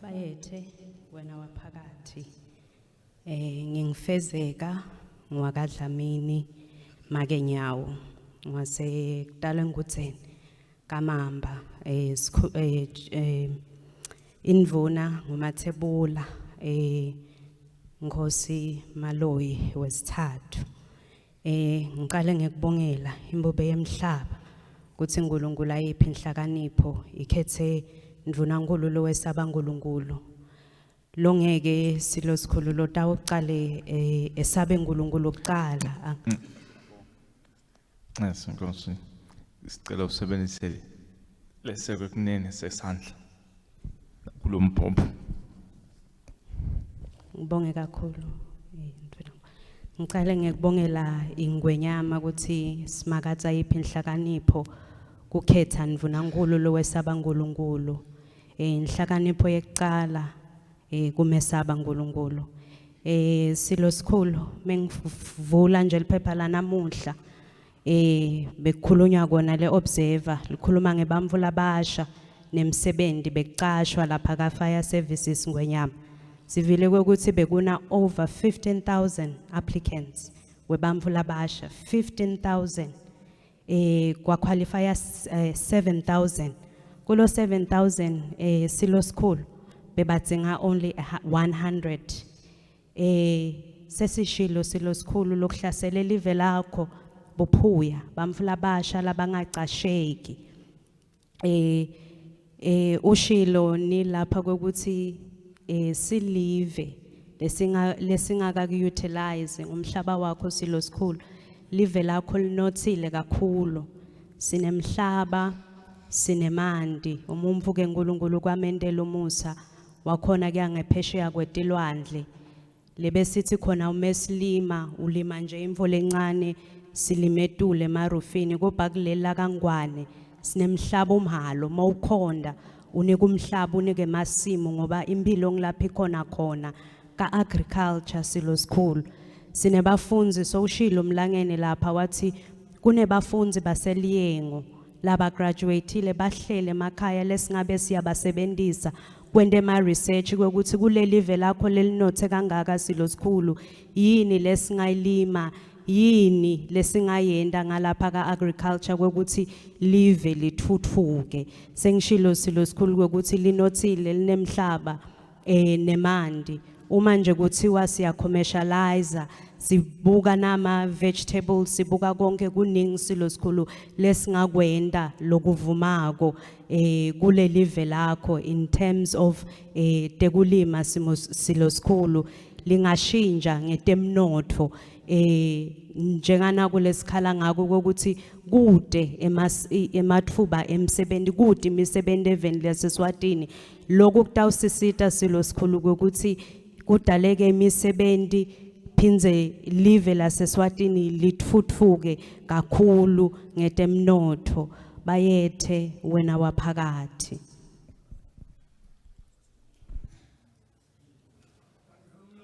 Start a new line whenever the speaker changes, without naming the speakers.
Bayethe wena waphakathi ngingifezeka ngwaka Dlamini make nyawo ngase kudala ngutseni kamamba indvuna ngumathebula Nkosi Maloyi wesithathu ngiqale ngikubongela imbobe yemhlaba kuthi uNkulunkulu ayiphi inhlakanipho ikhethe ndvuna nkulu lo wesaba uNkulunkulu lo ngeke silo sikhulu lo tawuqale esabe uNkulunkulu oqala
Nkosi sicela usebenzise leseke kunene sesandla kulombhombo
ngibonge kakhulu ngicela ngikubongela ingwenyama ukuthi simakatha yiphi inhlakanipho kukhetha ndvuna nkulu lo wesaba uNkulunkulu inhlakanipho yekuqala kumesaba uNkulunkulu silo sikhulu mengivula nje liphepha la namuhla bekukhulunywa kona le observer likhuluma ngebamvu labasha nemsebenzi bekuqashwa lapha ka fire services ngwenyama sivile ukuthi bekuna over 15,000 applicants webamvu labasha 15,000 kwa qualify 7,000 kulo 7,000 silo school bebatsinga only 100 sesishilo silo school lokuhlasela live lakho bophuya bamvu labasha labangacasheki ushilo ni lapha ukuthi silive lesingaka utilize umhlaba wakho silo school live lakho linothile kakhulu sinemhlaba sinemandi umumvuke uNkulunkulu kwamendela umusa wakhona kuyangephesheya kwetilwandle lebesithi khona umeslima ulima nje imvula encane silimetule emarufini kuba kulela kangwane sinemhlaba umhalo mawukhonda unika umhlaba unike emasimo ngoba impilo ngilapha ikhona khona ka agriculture silo school sinebafunzi sowushilo umlangene lapha wathi kunebafunzi baseliyengo laba graduateile bahlele emakhaya lesingabe siyabasebenzisa kwende ma research ukuthi kule live lakho lelinothe kangaka silo school yini lesingayilima yini lesingayenda ngalapha ka agriculture ukuthi live lithuthuke sengishilo silo school ukuthi linothile linemhlaba nemandi uma nje kuthiwa siya commercialize sibuka nama vegetables sibuka konke kuningi silo school lesingakwenda lokuvumako kule live lakho in terms of tekulima silo school lingashinja ngetemnotho njengana kulesikhala ngako ukuthi kude emathuba emsebenzi kude imisebenzi eveni leSwatini lokho kutawusisita silo sikhulu ukuthi kudaleke imisebenzi phinze live laseSwatini lithuthuke kakhulu ngetemnotho bayethe wena waphakathi